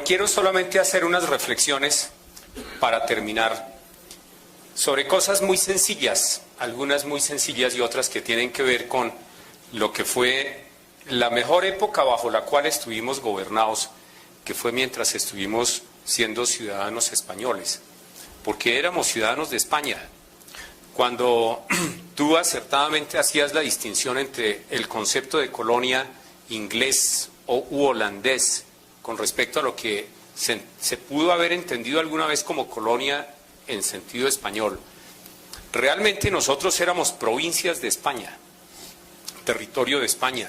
Quiero solamente hacer unas reflexiones para terminar sobre cosas muy sencillas, algunas muy sencillas y otras que tienen que ver con lo que fue la mejor época bajo la cual estuvimos gobernados, que fue mientras estuvimos siendo ciudadanos españoles, porque éramos ciudadanos de España. Cuando tú acertadamente hacías la distinción entre el concepto de colonia inglés u holandés con respecto a lo que se pudo haber entendido alguna vez como colonia en sentido español, realmente nosotros éramos provincias de España, territorio de España,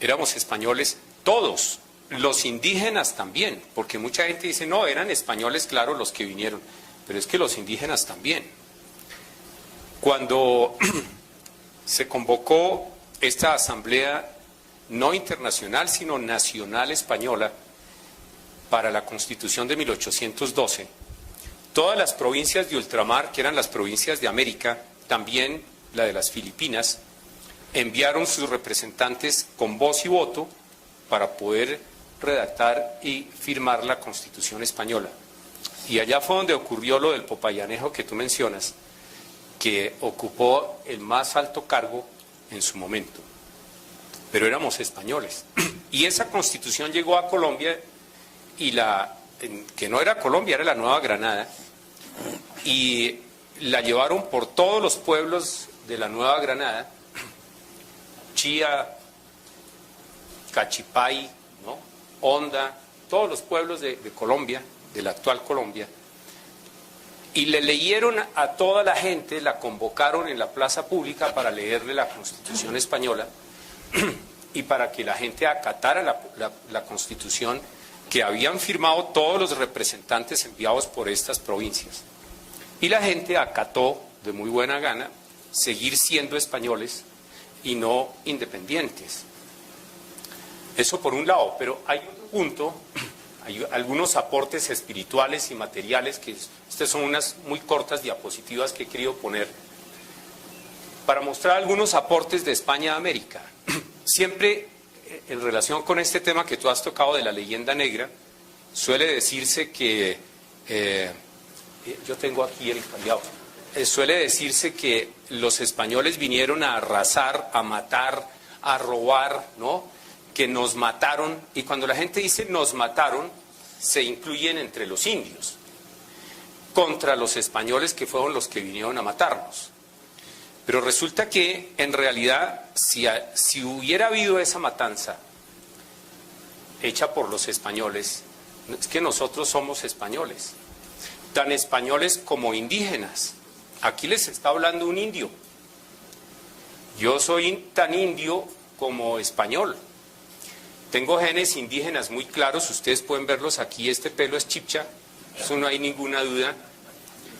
éramos españoles todos, los indígenas también, porque mucha gente dice, no, eran españoles, claro, los que vinieron, pero es que los indígenas también. Cuando se convocó esta asamblea no internacional, sino nacional española, para la Constitución de 1812, todas las provincias de ultramar, que eran las provincias de América, también la de las Filipinas, enviaron sus representantes con voz y voto para poder redactar y firmar la Constitución española. Y allá fue donde ocurrió lo del Popayanejo que tú mencionas, que ocupó el más alto cargo en su momento. Pero éramos españoles. Y esa Constitución llegó a Colombia, y que no era Colombia, era la Nueva Granada, y la llevaron por todos los pueblos de la Nueva Granada, Chía, Cachipay, ¿no? Honda, todos los pueblos de Colombia, de la actual Colombia, y le leyeron a toda la gente, la convocaron en la plaza pública para leerle la Constitución española y para que la gente acatara la Constitución que habían firmado todos los representantes enviados por estas provincias. Y la gente acató de muy buena gana seguir siendo españoles y no independientes. Eso por un lado, pero hay un punto, hay algunos aportes espirituales y materiales, que estas son unas muy cortas diapositivas que he querido poner para mostrar algunos aportes de España a América. Siempre en relación con este tema que tú has tocado de la leyenda negra, suele decirse que, yo tengo aquí el cambiado, suele decirse que los españoles vinieron a arrasar, a matar, a robar, ¿no? Que nos mataron, y cuando la gente dice nos mataron, se incluyen entre los indios, contra los españoles que fueron los que vinieron a matarnos. Pero resulta que, en realidad, si hubiera habido esa matanza hecha por los españoles, es que nosotros somos españoles, tan españoles como indígenas. Aquí les está hablando un indio. Yo soy tan indio como español. Tengo genes indígenas muy claros, ustedes pueden verlos aquí. Este pelo es chipcha, eso no hay ninguna duda.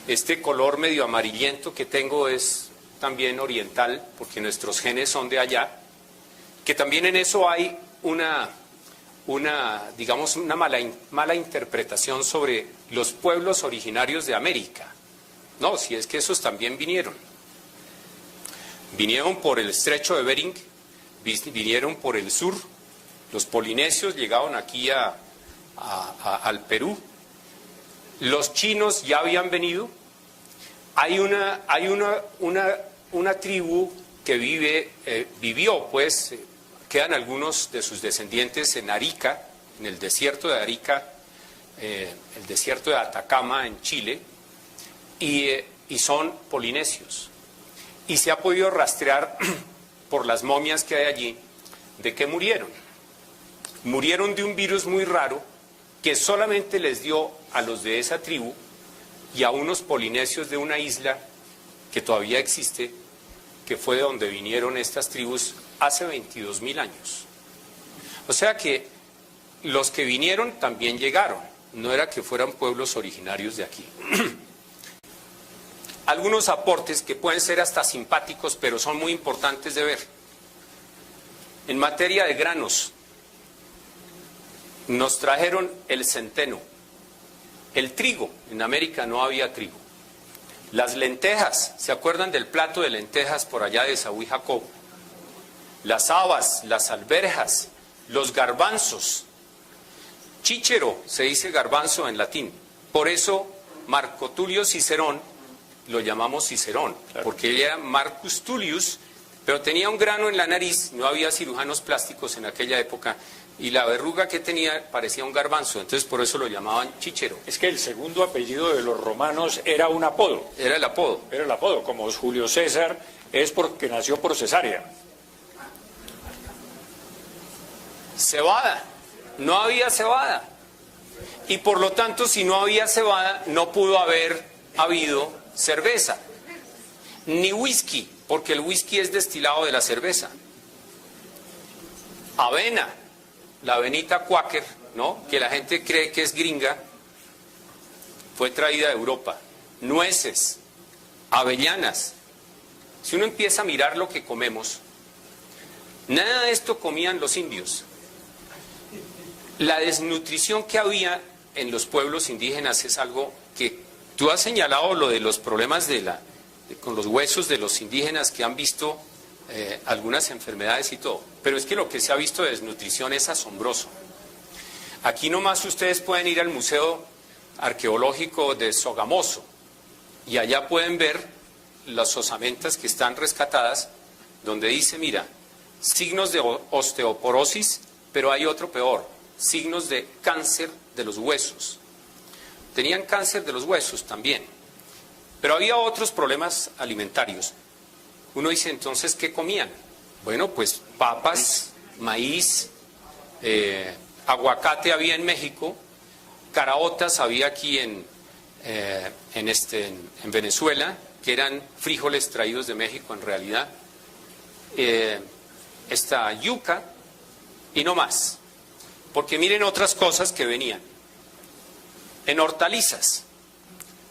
Este color medio amarillento que tengo es también oriental, porque nuestros genes son de allá, que también en eso hay digamos, una mala interpretación sobre los pueblos originarios de América. No, si es que esos también vinieron. Vinieron por el estrecho de Bering, vinieron por el sur, los polinesios llegaron aquí al Perú, los chinos ya habían venido. Hay una tribu que vivió, pues, quedan algunos de sus descendientes en Arica, en el desierto de Arica, el desierto de Atacama, en Chile, y son polinesios. Y se ha podido rastrear por las momias que hay allí, de qué murieron. Murieron de un virus muy raro que solamente les dio a los de esa tribu y a unos polinesios de una isla que todavía existe, que fue de donde vinieron estas tribus hace 22.000 años. O sea que los que vinieron también llegaron, no era que fueran pueblos originarios de aquí. Algunos aportes que pueden ser hasta simpáticos, pero son muy importantes de ver. En materia de granos, nos trajeron el centeno. El trigo, en América no había trigo. Las lentejas, ¿se acuerdan del plato de lentejas por allá de Esaú y Jacob? Las habas, las alberjas, los garbanzos. Chíchero se dice garbanzo en latín. Por eso Marco Tulio Cicerón lo llamamos Cicerón, claro, porque él era Marcus Tullius, pero tenía un grano en la nariz, no había cirujanos plásticos en aquella época, y la verruga que tenía parecía un garbanzo, entonces por eso lo llamaban Chíchero. Es que el segundo apellido de los romanos era un apodo. Era el apodo. Era el apodo, como Julio César es porque nació por cesárea. Cebada, no había cebada, y por lo tanto si no había cebada no pudo haber habido cerveza, ni whisky, porque el whisky es destilado de la cerveza. Avena, la avenita Quaker, ¿no?, que la gente cree que es gringa, fue traída de Europa. Nueces, avellanas. Si uno empieza a mirar lo que comemos, nada de esto comían los indios. La desnutrición que había en los pueblos indígenas es algo que tú has señalado, lo de los problemas con los huesos de los indígenas que han visto algunas enfermedades y todo, pero es que lo que se ha visto de desnutrición es asombroso. Aquí nomás ustedes pueden ir al Museo Arqueológico de Sogamoso y allá pueden ver las osamentas que están rescatadas, donde dice, mira, signos de osteoporosis, pero hay otro peor, signos de cáncer de los huesos. Tenían cáncer de los huesos también, pero había otros problemas alimentarios. Uno dice, entonces, ¿qué comían? Bueno, pues papas, maíz, aguacate había en México, caraotas había aquí en Venezuela, que eran frijoles traídos de México en realidad, esta yuca y no más. Porque miren otras cosas que venían. En hortalizas,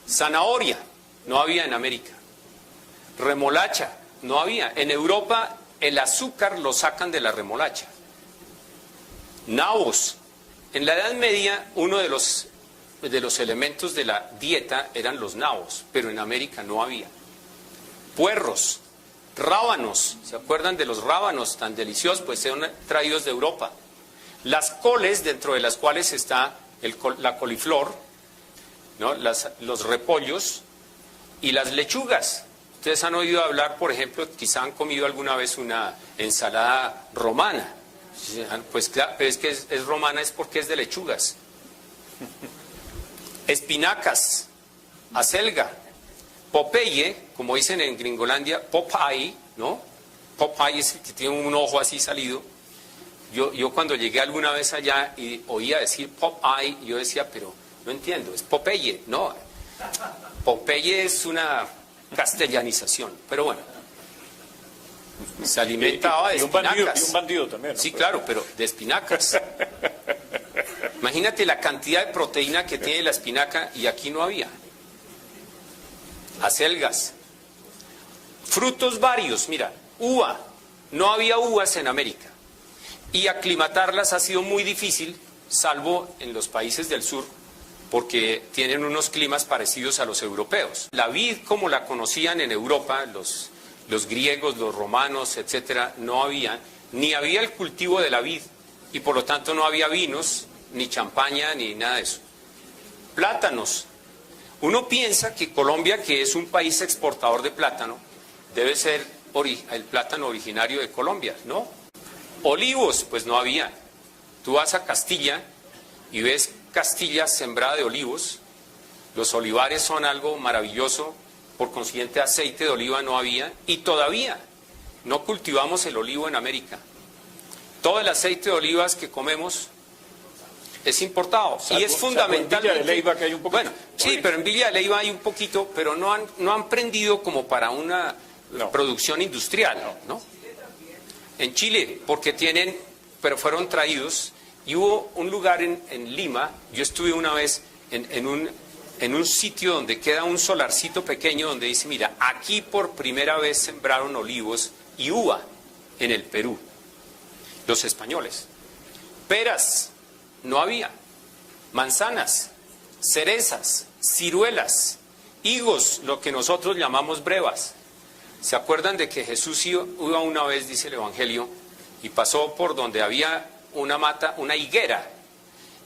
zanahoria, no había en América. Remolacha, no había. En Europa el azúcar lo sacan de la remolacha. Nabos. En la Edad Media uno de los elementos de la dieta eran los nabos, pero en América no había. Puerros, rábanos, ¿se acuerdan de los rábanos tan deliciosos? Pues eran traídos de Europa. Las coles, dentro de las cuales está la coliflor, ¿no?, los repollos y las lechugas. Ustedes han oído hablar, por ejemplo, quizá han comido alguna vez una ensalada romana. Pues claro, pero es que es romana es porque es de lechugas. Espinacas, acelga, Popeye, como dicen en Gringolandia, Popeye, ¿no? Popeye es el que tiene un ojo así salido. Yo cuando llegué alguna vez allá y oía decir Popeye, yo decía, pero no entiendo, es Popeye, no. Popeye es una castellanización, pero bueno. Se alimentaba de espinacas. Y un bandido también, ¿no? Sí, claro, pero de espinacas. Imagínate la cantidad de proteína que tiene la espinaca y aquí no había. Acelgas. Frutos varios, mira, uva. No había uvas en América. Y aclimatarlas ha sido muy difícil, salvo en los países del sur, porque tienen unos climas parecidos a los europeos. La vid, como la conocían en Europa, los griegos, los romanos, etcétera, no había, ni había el cultivo de la vid, y por lo tanto no había vinos, ni champaña, ni nada de eso. Plátanos. Uno piensa que Colombia, que es un país exportador de plátano, debe ser el plátano originario de Colombia, ¿no? Olivos, pues no había. Tú vas a Castilla y ves Castilla sembrada de olivos. Los olivares son algo maravilloso, por consiguiente aceite de oliva no había y todavía no cultivamos el olivo en América. Todo el aceite de olivas que comemos es importado y es fundamental. En Villa de Leyva, que hay un poquito. Bueno, sí, pero en Villa de Leyva hay un poquito, pero no han prendido como para una producción industrial, ¿no? En Chile, porque pero fueron traídos, y hubo un lugar en Lima, yo estuve una vez en un sitio donde queda un solarcito pequeño donde dice, mira, aquí por primera vez sembraron olivos y uva en el Perú, los españoles. Peras, no había. Manzanas, cerezas, ciruelas, higos, lo que nosotros llamamos brevas. ¿Se acuerdan de que Jesús iba una vez, dice el Evangelio, y pasó por donde había una mata, una higuera,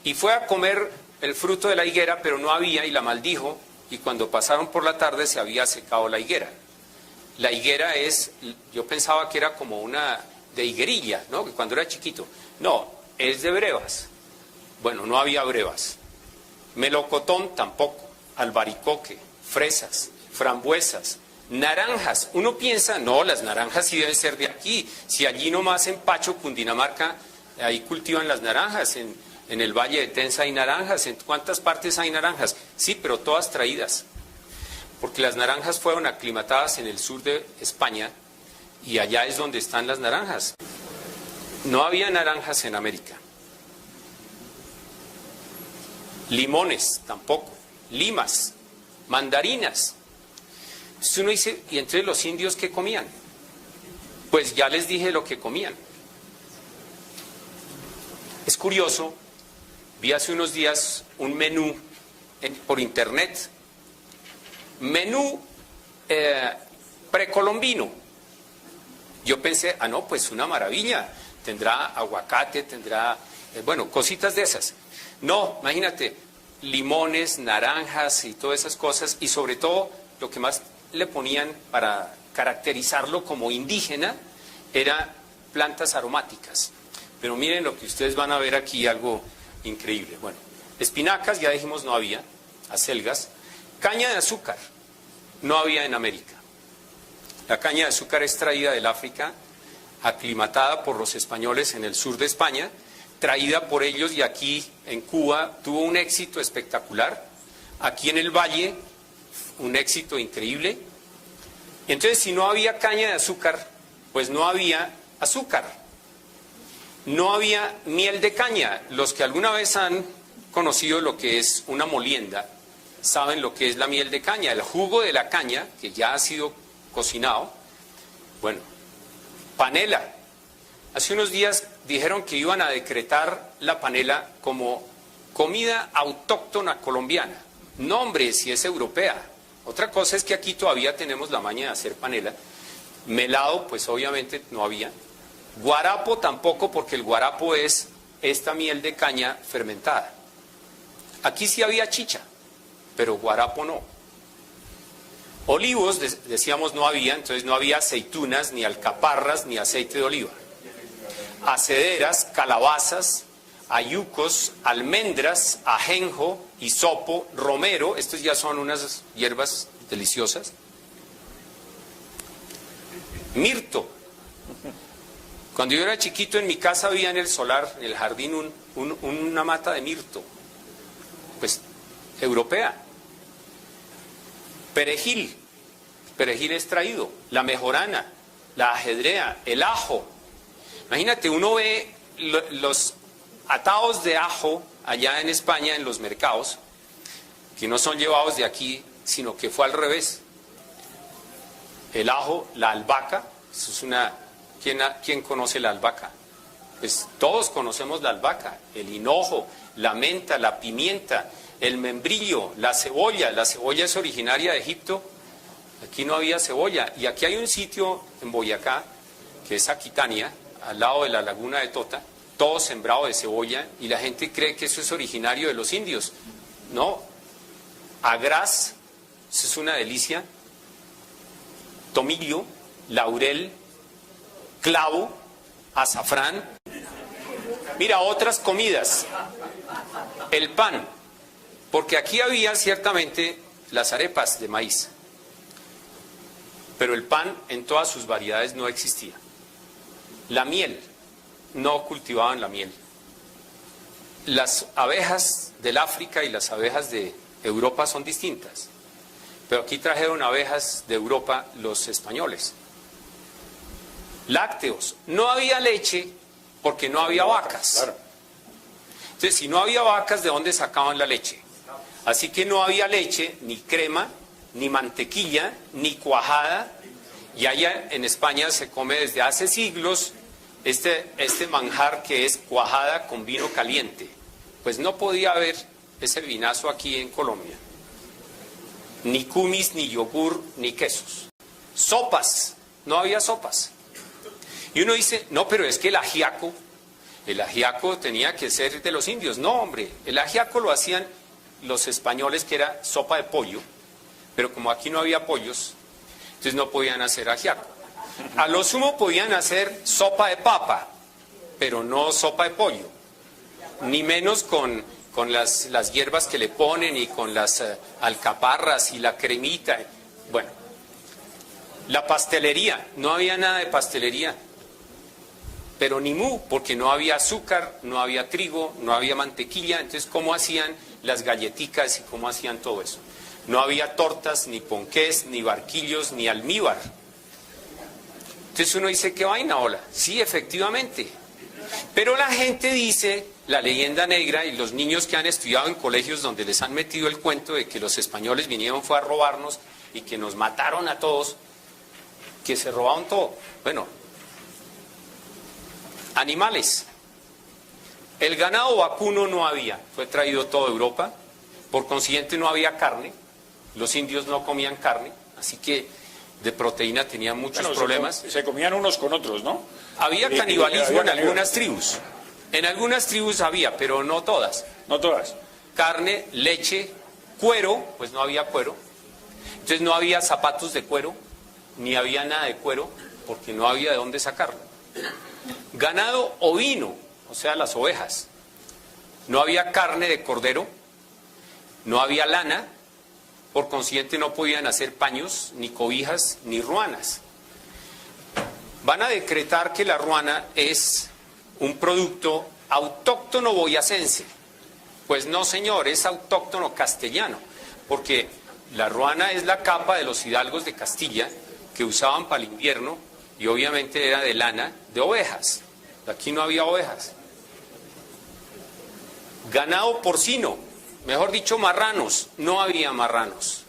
y fue a comer el fruto de la higuera, pero no había y la maldijo, y cuando pasaron por la tarde se había secado la higuera. La higuera es, yo pensaba que era como una de higuerilla, ¿no? Que cuando era chiquito. No, es de brevas. Bueno, no había brevas. Melocotón tampoco, albaricoque, fresas, frambuesas, naranjas. Uno piensa, no, las naranjas sí deben ser de aquí. Si allí nomás en Pacho, Cundinamarca, ahí cultivan las naranjas, en el Valle de Tensa hay naranjas, ¿en cuántas partes hay naranjas? Sí, pero todas traídas, porque las naranjas fueron aclimatadas en el sur de España y allá es donde están las naranjas. No había naranjas en América. Limones tampoco, limas, mandarinas. Entonces uno dice, ¿y entre los indios qué comían? Pues ya les dije lo que comían. Es curioso, vi hace unos días un menú por internet, menú precolombino. Yo pensé, no, pues una maravilla, tendrá aguacate, tendrá, bueno, cositas de esas. No, imagínate, limones, naranjas y todas esas cosas, y sobre todo lo que más le ponían para caracterizarlo como indígena era plantas aromáticas. Pero miren lo que ustedes van a ver aquí, algo increíble. Bueno, espinacas, ya dijimos, no había, acelgas. Caña de azúcar, no había en América. La caña de azúcar es traída del África, aclimatada por los españoles en el sur de España, traída por ellos, y aquí en Cuba tuvo un éxito espectacular. Aquí en el Valle, un éxito increíble. Entonces, si no había caña de azúcar, pues no había azúcar. No había miel de caña. Los que alguna vez han conocido lo que es una molienda, saben lo que es la miel de caña, el jugo de la caña, que ya ha sido cocinado. Bueno, panela. Hace unos días dijeron que iban a decretar la panela como comida autóctona colombiana. No, hombre, si es europea. Otra cosa es que aquí todavía tenemos la maña de hacer panela. Melado, pues obviamente no había. Guarapo tampoco, porque el guarapo es esta miel de caña fermentada. Aquí sí había chicha, pero guarapo no. Olivos, decíamos, no había, entonces no había aceitunas, ni alcaparras, ni aceite de oliva. Acederas, calabazas, ayucos, almendras, ajenjo, hisopo, romero, estos ya son unas hierbas deliciosas. Mirto. Cuando yo era chiquito, en mi casa había en el solar, en el jardín, una mata de mirto, pues europea. Perejil, perejil extraído, la mejorana, la ajedrea, el ajo. Imagínate, uno ve los atados de ajo allá en España en los mercados, que no son llevados de aquí, sino que fue al revés. El ajo, la albahaca, eso es una... ¿Quién conoce la albahaca? Pues todos conocemos la albahaca, el hinojo, la menta, la pimienta, el membrillo, la cebolla. La cebolla es originaria de Egipto, aquí no había cebolla. Y aquí hay un sitio en Boyacá, que es Aquitania, al lado de la laguna de Tota, todo sembrado de cebolla, y la gente cree que eso es originario de los indios. No, agraz, eso es una delicia, tomillo, laurel, clavo, azafrán. Mira, otras comidas. El pan, porque aquí había ciertamente las arepas de maíz, pero el pan en todas sus variedades no existía. La miel, no cultivaban la miel. Las abejas del África y las abejas de Europa son distintas, pero aquí trajeron abejas de Europa los españoles. Lácteos, no había leche porque no había vacas. Claro. Entonces, si no había vacas, ¿de dónde sacaban la leche? Así que no había leche, ni crema, ni mantequilla, ni cuajada. Y allá en España se come desde hace siglos este manjar que es cuajada con vino caliente. Pues no podía haber ese vinazo aquí en Colombia. Ni kumis, ni yogur, ni quesos. Sopas, no había sopas. Y uno dice, no, pero es que el el ajiaco tenía que ser de los indios. No, hombre, el ajiaco lo hacían los españoles, que era sopa de pollo, pero como aquí no había pollos, entonces no podían hacer ajiaco. A lo sumo podían hacer sopa de papa, pero no sopa de pollo, ni menos con las hierbas que le ponen y con las alcaparras y la cremita. Bueno, la pastelería, no había nada de pastelería, pero ni mu, porque no había azúcar, no había trigo, no había mantequilla. Entonces, ¿cómo hacían las galletitas y cómo hacían todo eso? No había tortas, ni ponqués, ni barquillos, ni almíbar. Entonces uno dice, ¿qué vaina, hola? Sí, efectivamente. Pero la gente dice, la leyenda negra, y los niños que han estudiado en colegios donde les han metido el cuento de que los españoles vinieron fue a robarnos y que nos mataron a todos, que se robaron todo. Bueno, animales. El ganado vacuno no había, fue traído todo de Europa, por consiguiente no había carne, los indios no comían carne, así que de proteína tenían muchos problemas. Se comían unos con otros, ¿no? Había canibalismo en algunas tribus. En algunas tribus había, pero no todas. No todas. Carne, leche, cuero, pues no había cuero. Entonces no había zapatos de cuero, ni había nada de cuero, porque no había de dónde sacarlo. Ganado ovino, o sea, las ovejas. No había carne de cordero, no había lana, por consiguiente no podían hacer paños, ni cobijas, ni ruanas. Van a decretar que la ruana es un producto autóctono boyacense. Pues no, señor, es autóctono castellano, porque la ruana es la capa de los hidalgos de Castilla que usaban para el invierno y obviamente era de lana de ovejas. Aquí no había ovejas. Ganado porcino, mejor dicho marranos, no había marranos.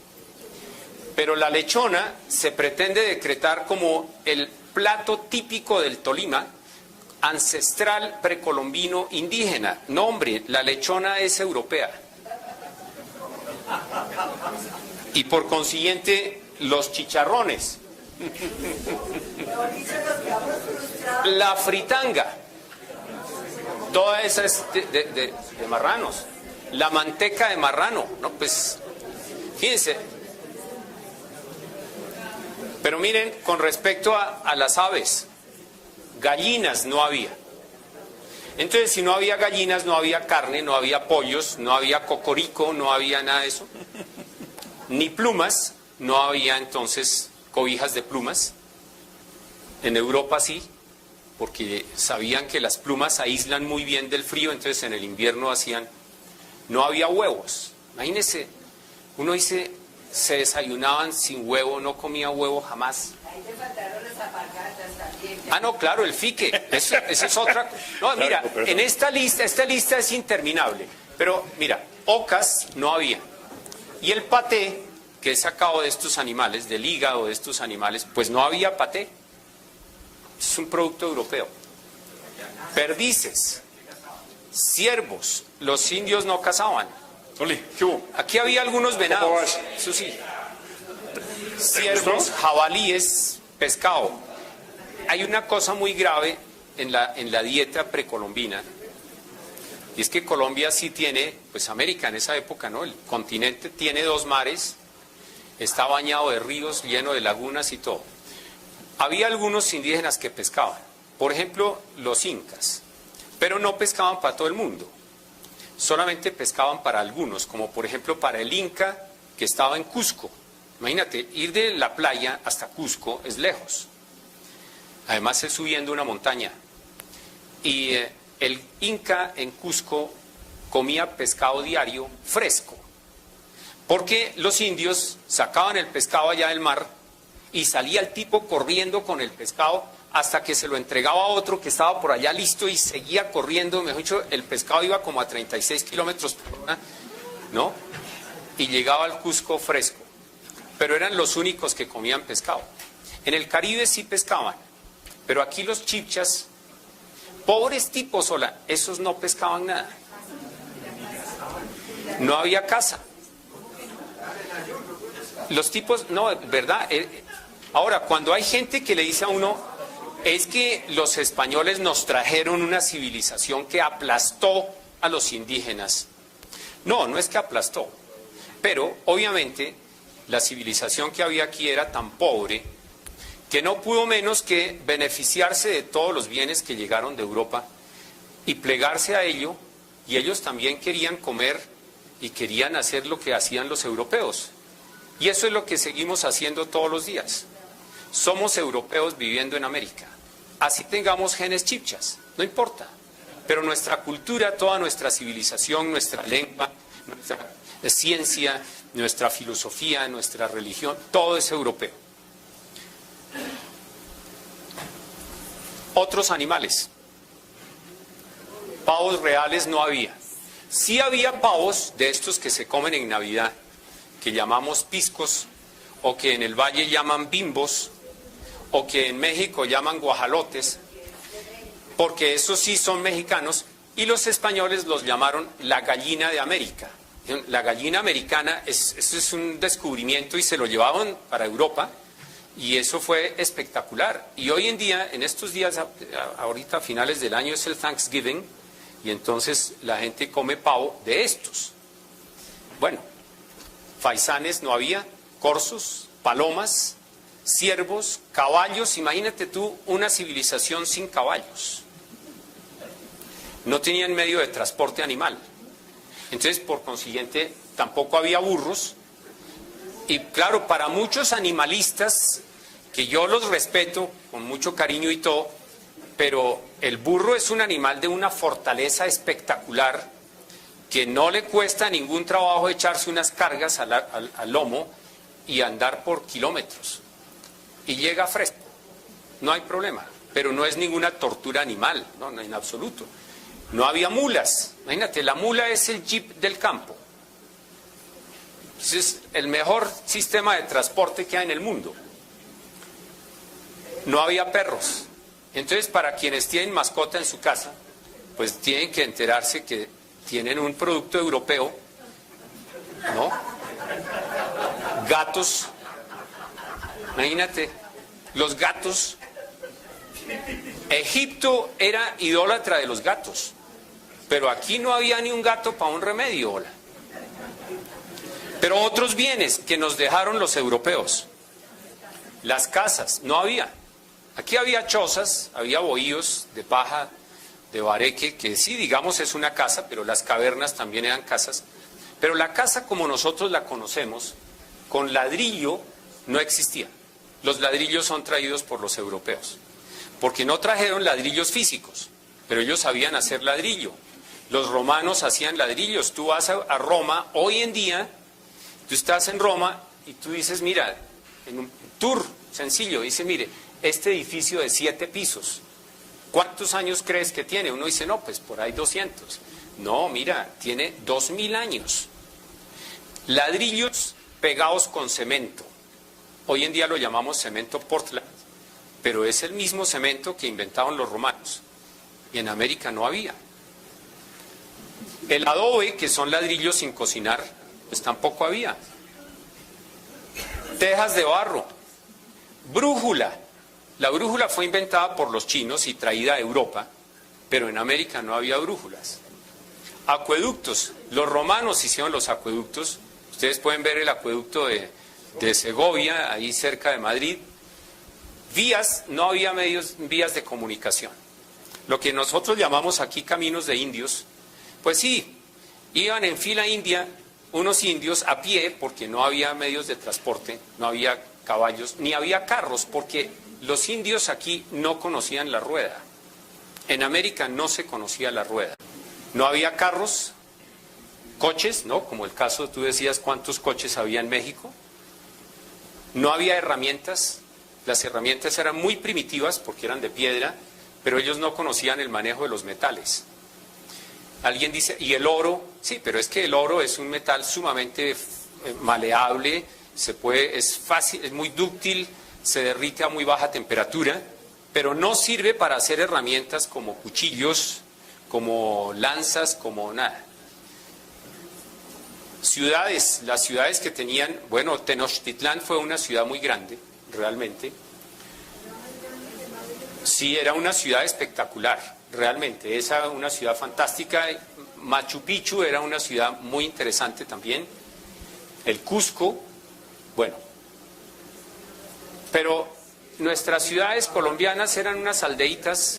Pero la lechona se pretende decretar como el plato típico del Tolima, ancestral, precolombino, indígena. No, hombre, la lechona es europea. Y por consiguiente, los chicharrones. La fritanga. Toda esa es de marranos. La manteca de marrano. No, pues, fíjense. Pero miren, con respecto a las aves, gallinas no había. Entonces, si no había gallinas, no había carne, no había pollos, no había cocorico, no había nada de eso. Ni plumas, no había entonces cobijas de plumas. En Europa sí, porque sabían que las plumas aíslan muy bien del frío, entonces en el invierno hacían. No había huevos. Imagínense, uno dice, se desayunaban sin huevo, no comía huevo jamás. Ahí te faltaron las alpargatas también. Ah, no, claro, el fique, eso es otra. No, mira, en esta lista es interminable, pero mira, ocas no había. Y el paté, que es sacado de estos animales, del hígado de estos animales, pues no había paté. Es un producto europeo. Perdices, ciervos, los indios no cazaban. Oli, ¿qué hubo? Aquí había algunos venados, eso sí. Ciervos, jabalíes, pescado. Hay una cosa muy grave en la dieta precolombina, y es que Colombia sí tiene, pues América en esa época, ¿no? El continente tiene 2 mares, está bañado de ríos, lleno de lagunas y todo. Había algunos indígenas que pescaban, por ejemplo, los incas, pero no pescaban para todo el mundo, solamente pescaban para algunos, como por ejemplo para el inca que estaba en Cusco. Imagínate, ir de la playa hasta Cusco es lejos, además es subiendo una montaña, y el inca en Cusco comía pescado diario fresco, porque los indios sacaban el pescado allá del mar y salía el tipo corriendo con el pescado hasta que se lo entregaba a otro que estaba por allá listo y seguía corriendo. Mejor dicho, el pescado iba como a 36 kilómetros por hora, ¿no? Y llegaba al Cusco fresco. Pero eran los únicos que comían pescado. En el Caribe sí pescaban, pero aquí los chipchas, pobres tipos, sola, esos no pescaban nada. No había caza. Los tipos, no, ¿verdad? Ahora, cuando hay gente que le dice a uno, es que los españoles nos trajeron una civilización que aplastó a los indígenas. No, no es que aplastó, pero obviamente la civilización que había aquí era tan pobre que no pudo menos que beneficiarse de todos los bienes que llegaron de Europa y plegarse a ello, y ellos también querían comer y querían hacer lo que hacían los europeos. Y eso es lo que seguimos haciendo todos los días. Somos europeos viviendo en América. Así tengamos genes chibchas, no importa. Pero nuestra cultura, toda nuestra civilización, nuestra lengua, nuestra ciencia, nuestra filosofía, nuestra religión, todo es europeo. Otros animales. Pavos reales no había. Sí había pavos de estos que se comen en Navidad, que llamamos piscos, o que en el valle llaman bimbos, o que en México llaman guajalotes, porque esos sí son mexicanos, y los españoles los llamaron la gallina de América. La gallina americana, eso es un descubrimiento y se lo llevaban para Europa, y eso fue espectacular. Y hoy en día, en estos días, ahorita a finales del año es el Thanksgiving, y entonces la gente come pavo de estos. Bueno, faisanes no había, corzos, palomas, ciervos, caballos. Imagínate tú una civilización sin caballos. No tenían medio de transporte animal. Entonces, por consiguiente, tampoco había burros. Y claro, para muchos animalistas, que yo los respeto con mucho cariño y todo, pero el burro es un animal de una fortaleza espectacular, que no le cuesta ningún trabajo echarse unas cargas al lomo y andar por kilómetros. Y llega fresco, no hay problema, pero no es ninguna tortura animal, no en absoluto. No había mulas, imagínate, la mula es el jeep del campo. Es el mejor sistema de transporte que hay en el mundo. No había perros. Entonces, para quienes tienen mascota en su casa, pues tienen que enterarse que tienen un producto europeo, ¿no? Gatos. Imagínate, los gatos. Egipto era idólatra de los gatos, pero aquí no había ni un gato para un remedio, hola. Pero otros bienes que nos dejaron los europeos. Las casas, no había. Aquí había chozas, había bohíos de paja, de bareque, que sí, digamos, es una casa, pero las cavernas también eran casas. Pero la casa como nosotros la conocemos, con ladrillo, no existía. Los ladrillos son traídos por los europeos, porque no trajeron ladrillos físicos, pero ellos sabían hacer ladrillo. Los romanos hacían ladrillos. Tú vas a Roma, hoy en día, tú estás en Roma y tú dices, mira, en un tour sencillo, dice, mire, este edificio de 7 pisos, ¿cuántos años crees que tiene? Uno dice, no, pues por ahí 200. No, mira, tiene 2000 años. Ladrillos pegados con cemento. Hoy en día lo llamamos cemento Portland, pero es el mismo cemento que inventaron los romanos. Y en América no había. El adobe, que son ladrillos sin cocinar, pues tampoco había. Tejas de barro. Brújula. La brújula fue inventada por los chinos y traída a Europa, pero en América no había brújulas. Acueductos. Los romanos hicieron los acueductos. Ustedes pueden ver el acueducto de Segovia, ahí cerca de Madrid. Vías, no había vías de comunicación. Lo que nosotros llamamos aquí caminos de indios, pues sí, iban en fila india unos indios a pie, porque no había medios de transporte, no había caballos, ni había carros, porque los indios aquí no conocían la rueda. En América no se conocía la rueda. No había carros, coches, ¿no? Como el caso, tú decías cuántos coches había en México. No había herramientas. Las herramientas eran muy primitivas porque eran de piedra, pero ellos no conocían el manejo de los metales. Alguien dice, ¿y el oro? Sí, pero es que el oro es un metal sumamente maleable, es fácil, es muy dúctil, se derrite a muy baja temperatura, pero no sirve para hacer herramientas como cuchillos, como lanzas, como nada. Ciudades, las ciudades que tenían, bueno, Tenochtitlán fue una ciudad muy grande, realmente. Sí, era una ciudad espectacular, realmente, esa una ciudad fantástica. Machu Picchu era una ciudad muy interesante también, el Cusco, bueno. Pero nuestras ciudades colombianas eran unas aldeitas.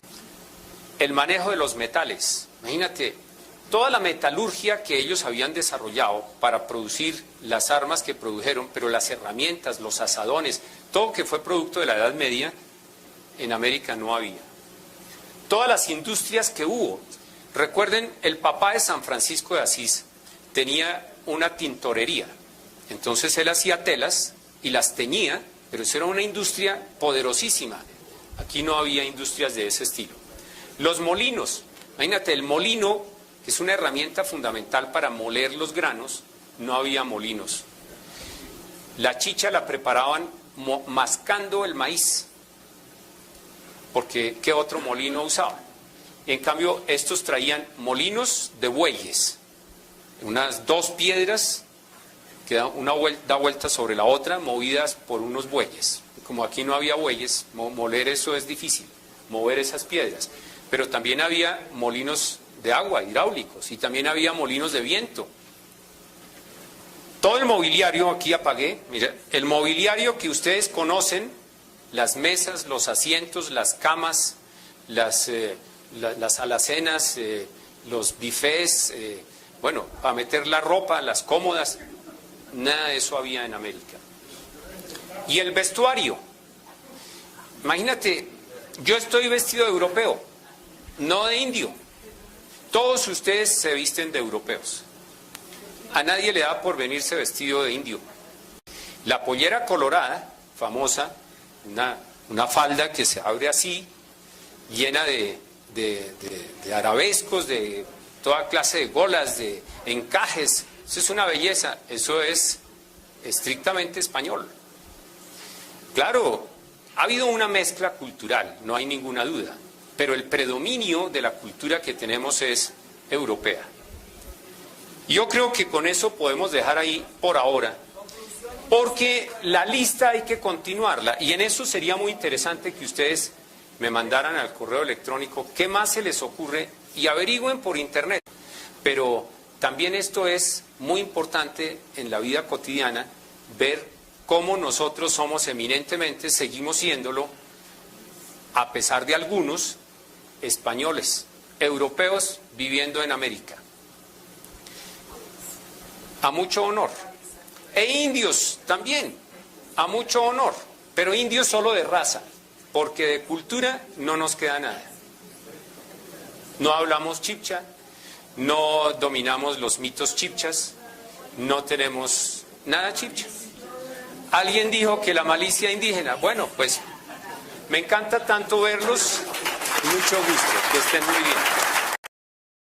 El manejo de los metales, imagínate, toda la metalurgia que ellos habían desarrollado para producir las armas que produjeron, pero las herramientas, los azadones, todo que fue producto de la Edad Media, en América no había. Todas las industrias que hubo, recuerden, el papá de San Francisco de Asís tenía una tintorería, entonces él hacía telas y las teñía, pero eso era una industria poderosísima. Aquí no había industrias de ese estilo. Los molinos, imagínate, el molino, que es una herramienta fundamental para moler los granos, no había molinos. La chicha la preparaban mascando el maíz, porque ¿qué otro molino usaban? En cambio, estos traían molinos de bueyes, unas 2 piedras que da vuelta sobre la otra, movidas por unos bueyes. Como aquí no había bueyes, moler eso es difícil, mover esas piedras. Pero también había molinos de agua, hidráulicos, y también había molinos de viento. Todo el mobiliario, aquí apagué, mira, el mobiliario que ustedes conocen, las mesas, los asientos, las camas, las alacenas, los bufés, bueno, para meter la ropa, las cómodas, nada de eso había en América. Y el vestuario, imagínate, yo estoy vestido de europeo, no de indio. Todos ustedes se visten de europeos. A nadie le da por venirse vestido de indio. La pollera colorada, famosa, una falda que se abre así, llena de arabescos, de toda clase de golas, de encajes. Eso es una belleza, eso es estrictamente español. Claro, ha habido una mezcla cultural, no hay ninguna duda, pero el predominio de la cultura que tenemos es europea. Yo creo que con eso podemos dejar ahí por ahora, porque la lista hay que continuarla, y en eso sería muy interesante que ustedes me mandaran al correo electrónico qué más se les ocurre y averigüen por internet. Pero también esto es muy importante en la vida cotidiana, ver cómo nosotros somos eminentemente, seguimos siéndolo, a pesar de algunos, españoles, europeos viviendo en América. A mucho honor. E indios también, a mucho honor, pero indios solo de raza, porque de cultura no nos queda nada. No hablamos chibcha, no dominamos los mitos chibchas, no tenemos nada chibcha. Alguien dijo que la malicia indígena, bueno, pues me encanta tanto verlos, mucho gusto, que estén muy bien.